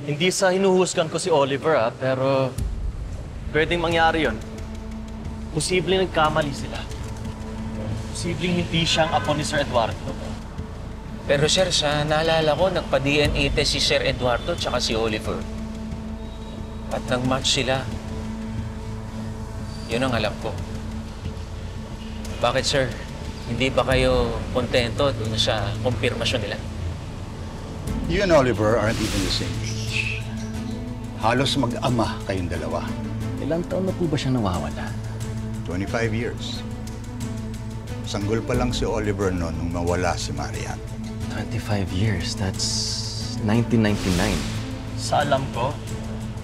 Hindi sa hinuhusgan ko si Oliver pero pwedeng mangyari yon. Posibleng nagkamali sila. Posibleng hindi siyang apo ni Sir Eduardo. Pero sir, sa naalala ko, nagpa-DNA test si Sir Eduardo tsaka si Oliver. At nag-match sila. Yun ang alam ko. Bakit sir? Hindi ba kayo kontento dun sa kumpirmasyon nila? You and Oliver aren't even the same age. Halos mag-ama kayong dalawa. Ilang taon na po ba siya nawawala? 25 years. Sanggol pa lang si Oliver noon nung mawala si Marian. 25 years? That's 1999. Sa alam ko,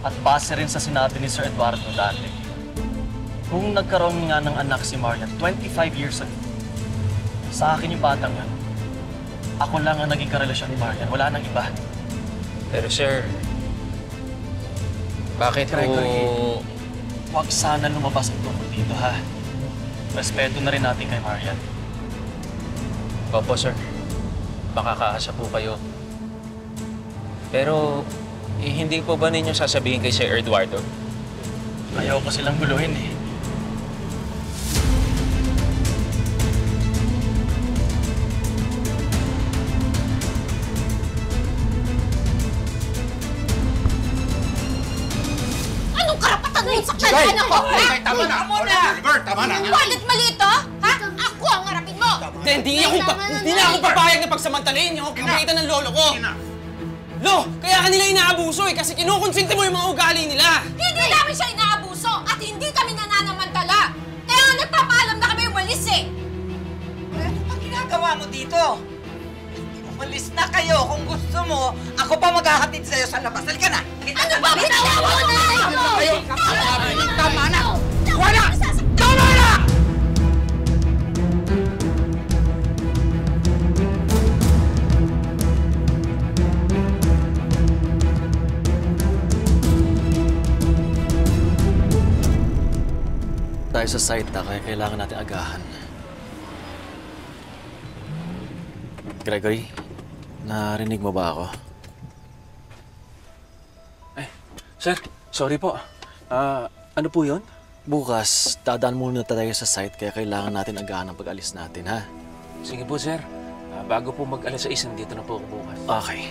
at base rin sa sinabi ni Sir Eduardo dati, kung nagkaroon nga ng anak si Marian 25 years ago, sa akin yung batang yan, ako lang ang naging karelasyon ni Marian. Wala nang iba. Pero sir, bakit Gregory, huwag sana lumabas ang tungkol dito, ha? Respeto na rin natin kay Marian. Opo, sir. Makakaasa po kayo. Pero, hindi po ba ninyo sasabihin kay Sir Eduardo? Ayaw ko silang guluhin, eh. Anong karapatan mo sa kailangan ako? Ay, tama na! Oliver, tama na! Walit mali ito? Ha? Ako ang harapin mo! Hindi na ako papayag na pagsamantalayin niyo. Kapagitan ng lolo ko. Lo, kaya kanila inaabuso kasi kinukonsinti mo yung mga ugali nila. Hindi namin siya inaabuso at hindi kami nananamantala. Kaya nga nagpapaalam na kami umalis eh. Ano pa ginagawa mo dito? Umalis na kayo. Kung gusto mo, ako pa maghahatid sa'yo sa labas. Halika na! Ano ba bitawa mo na? Tama na! Wala! Tama na! Tayo sa site na kaya kailangan natin agahan. Gregory, narinig mo ba ako? Sir, sorry po. Ano po yun? Bukas, dadaan muna tayo sa site kaya kailangan natin agahan ang pag-alis natin, ha? Sige po, sir. Bago po mag-alas 6, nandito na po ako bukas. Okay.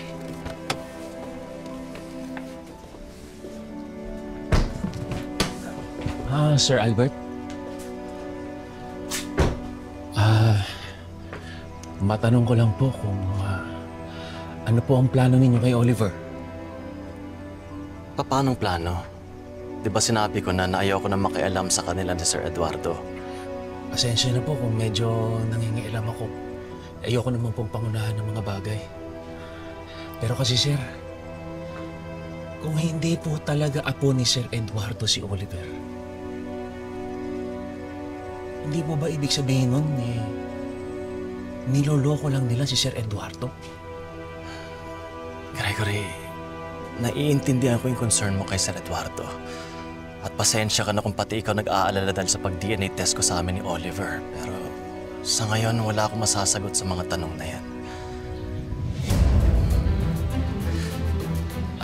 Sir Albert? Matanong ko lang po kung ano po ang plano ninyo kay Oliver? Paanong plano? Di ba sinabi ko na ayaw ko na makialam sa kanila ni Sir Eduardo? Pasensya na po kung medyo nangingialam ako. Ayoko naman pong pangunahan ng mga bagay. Pero kasi sir, kung hindi po talaga apo ni Sir Eduardo si Oliver, hindi po ba ibig sabihin nun niloloko lang nila si Sir Eduardo? Gregory, naiintindihan ko yung concern mo kay Sir Eduardo. At pasensya ka na kung pati ikaw nag-aalala dahil sa pag-DNA test ko sa amin ni Oliver. Pero sa ngayon, wala akong masasagot sa mga tanong na yan.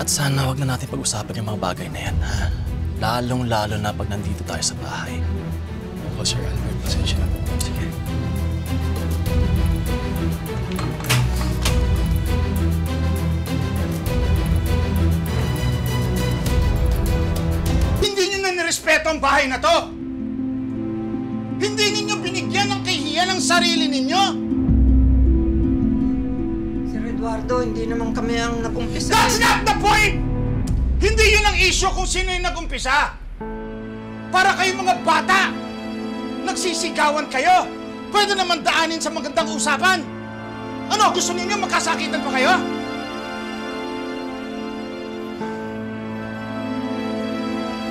At sana wag na natin pag-usapan yung mga bagay na yan, ha? Lalong-lalo na pag nandito tayo sa bahay. Opo, Sir Albert. Pasensya na po. Sige. Respeto ang bahay na to. Hindi ninyo binigyan ng kahihiyan ang sarili ninyo. Sir Eduardo, hindi naman kami ang nag-umpisa. That's not the point! Hindi yun ang issue kung sino yung nag-umpisa. Para kayong mga bata, nagsisigawan kayo. Pwede naman daanin sa magandang usapan. Ano, gusto ninyo magkasakitan pa kayo?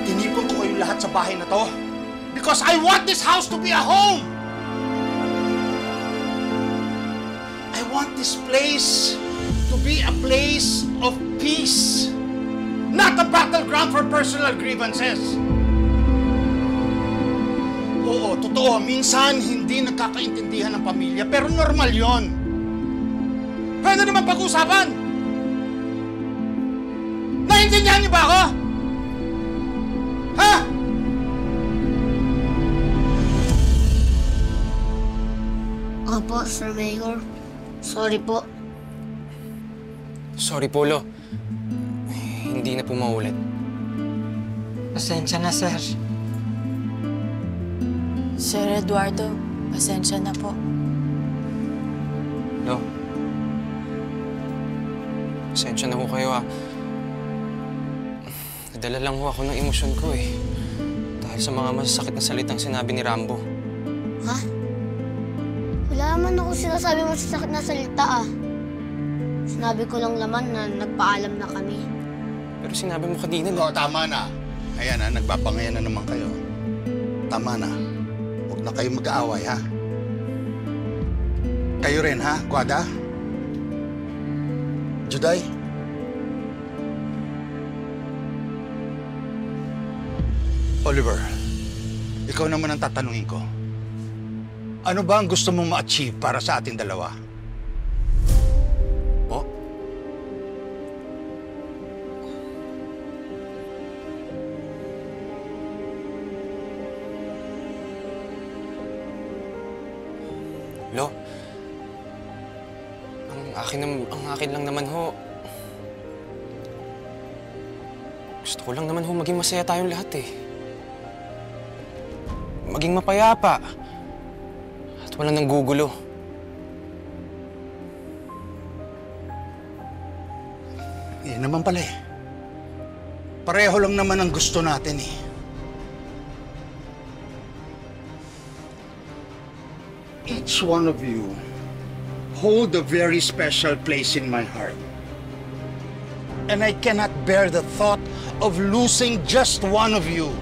Tinipon ko kayo lahat sa bahay na to because I want this house to be a home! I want this place to be a place of peace, not a battleground for personal grievances. Oo, totoo, minsan hindi nagkakaintindihan ng pamilya, pero normal yon. Pwede naman pag-usapan. Naiintindihan niyo ba ako? Ha? Opo, Sir Mayor. Sorry po. Sorry po, Lo. Hindi na po maulit. Pasensya na, sir. Sir Eduardo, pasensya na po. Lo. Pasensya na ho kayo, ha. Nadala lang ho ako ng emosyon ko, eh. Dahil sa mga masasakit na salitang sinabi ni Rambo. Ha? Wala naman ako sinasabi mo sa sakit na salita ah. Sinabi ko lang naman na nagpaalam na kami. Pero sinabi mo kanina Oo, tama na. Ayan na, nagpapangayan na naman kayo. Tama na. Huwag na kayo mag-aaway, ha? Kayo rin, ha, Guada? Juday? Oliver, ikaw naman ang tatanungin ko. Ano ba ang gusto mong ma-achieve para sa ating dalawa? Po? Lo, ang akin lang naman ho. Gusto ko lang naman ho maging masaya tayong lahat eh. Maging mapayapa. At walang nanggugulo. Yan naman pala eh. Pareho lang naman ang gusto natin eh. Each one of you hold a very special place in my heart. And I cannot bear the thought of losing just one of you.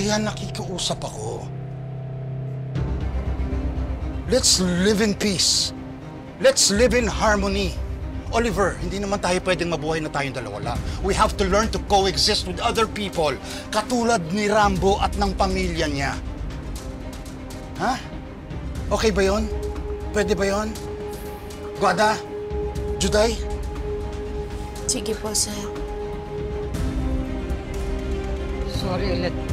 Kaya nakikiusap ako. Let's live in peace. Let's live in harmony. Oliver, hindi naman tayo pwedeng mabuhay na tayong dalawa. We have to learn to coexist with other people, katulad ni Rambo at ng pamilya niya. Ha? Okay ba yun? Pwede ba yun? Guada? Juday? Sige po, sir. Sorry ulit.